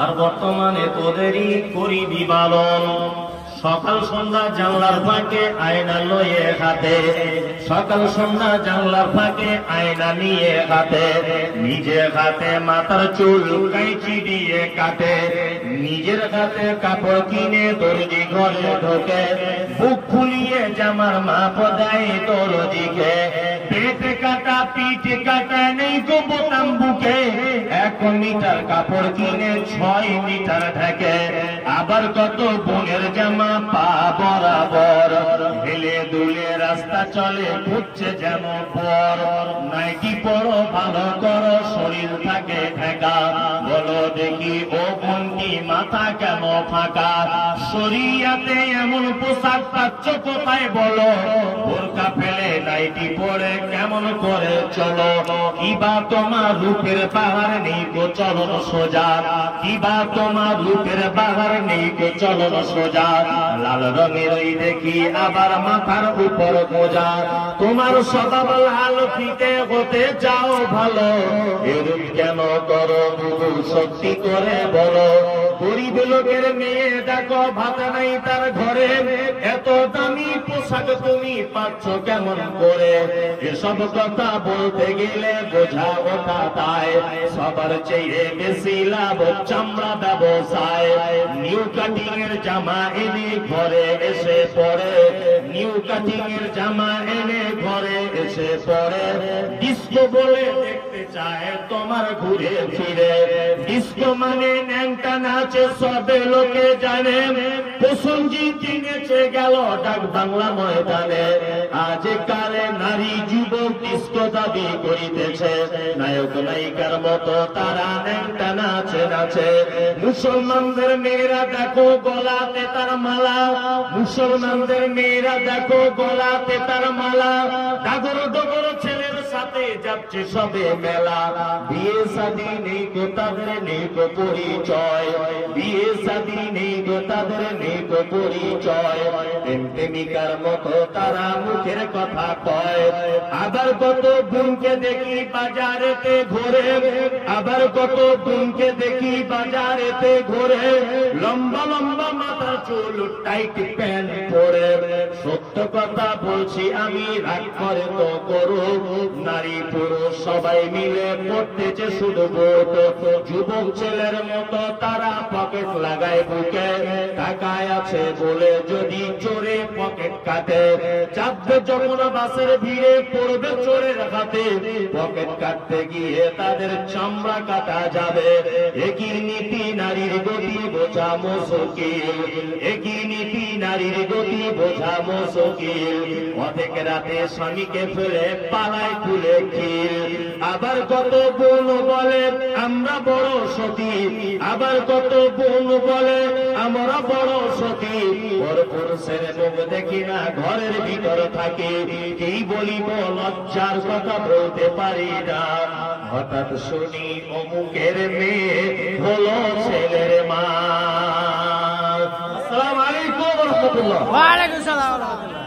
আর বর্তমানে তোদেরই করিবি বালন। সকাল সন্ধ্যা জানলার ফাঁকে আয়না লয়ে হাতে, সকাল সন্ধ্যা জানলার ফাঁকে আয়না নিয়ে হাতে, নিজে হাতে মাথার চুল কাঁচি দিয়ে কাটে, নিজের হাতে কাপড় কিনে দর্জি ঘরে ঢোকে, বুক ফুলিয়ে জামার মাপ দেয় দর্জিকে, পেট কাটা পিঠ কাটা নেই গো বোতাম বুকে, 1 মিটার কাপড় কিনে 6 মিটার ঢাকে, আবার কত বোনের জামা পা বরাবর, হেলে দুলে রাস্তা চলে ঘুরছে যেন পর, নাইটি পরো ভালো করো শরীর থাকে ঢাকা, বলো দেখি ও বোনটি মাথা কেন ফাঁকা, শরিয়াতে এমন পোশাক পাচ্ছ কোথায় বলো, বোরকা ফেলে নাইটি পরে কেমন করে চলো, কিবা তোমার রূপের পাহাড় নেই গো চলন সোজা, কিবা তোমার রূপের পাহাড় নেই গো চলন সোজা, লাল রঙের ওই দেখি আবার মাথার উপর গোজা, তোমার স্বভাব লাল ফিতে হতে যাও ভালো, এরূপ কেন করো বুবু সত্যি করে বলো, গরিব লোকের মেয়ে দেখো ভাত নাই তার ঘরে, এত দামি পোশাক তুমি পাচ্ছ কেমন করে, এসব কথা বলতে গেলে বোঝা ওঠা তাই, সবার চেয়ে বেশি লাভ চামড়া ব্যবসায়, নিউ কাটিং এর জামা এনে ঘরে এসে পড়ে, নিউ কাটিং এর জামা এনে ঘরে এসে পড়ে, ডিস্কো বলে দেখতে চায় তোমার ঘুরে ফিরে, ডিস্কো মানে ন্যাংটা নাচে সবে লোকে জানে, প্রসঞ্জিৎ নেচে গেল ডাক বাংলা ময়দানে, আজকালে নারী যুবক ডিস্কো দাবি করিতেছে, নায়ক নায়িকার মতো তারা ন্যাংটা নাচে নাচে, মুসলমানদের মেয়েরা দেখো গলাতে তার মালা, মুসলমানদের মেয়েরা দেখো গলাতে তার মালা, ডাগর ডগর ছেলের সাথে যাচ্ছে সবে মেলা, বিয়ে শাদী নেই গো তাদের নেই গো পরিচয়, বিয়ে শাদী নেই গো তাদের নেই গো পরিচয়, প্রেমিকার মতো তারা মুখের কথা কয়, আবার কত বোনকে দেখি বাজারেতে ঘোরে, আবার কত বোনকে দেখি বাজারেতে ঘোরে, লম্বা লম্বা মাথা চুল টাইট প্যান্ট পরে, সত্য কথা বলছি আমি রাগ করে তো করো, নারী পুরুষ সবাই মিলে পড়তেছে শুধু ভোট, যুবক ছেলের মতো তারা পকেট লাগায় বুকে, টাকায় আছে বলে যদি চোরে পকেট কাটে, চাপবে যখন বাসের ভিড়ে পড়বে চোরের হাতে, পকেট কাটতে গিয়ে তাদের চামড়া কাটা যাবে, একই নীতি নারীর গতি বোঝা মুশকিল, একই নীতি নারীর গতি বোঝা মুশকিল, অনেক রাতে স্বামীকে ফেলে পালায় খুলে খিল, আবার কত বোন বলে আমরা বড় সতী, আবার কত বোন বলে আমরা বড় সতী, বড় পুরুষের মুখ দেখি না ঘরের ভিতর থাকে, এই বলিব লজ্জার কথা বলতে পারি না, হঠাৎ শুনি অমুকের মেয়ে হলো ছেলের মা। আসসালামু আলাইকুম ওয়া রাহমাতুল্লাহ। ওয়া আলাইকুম আসসালাম।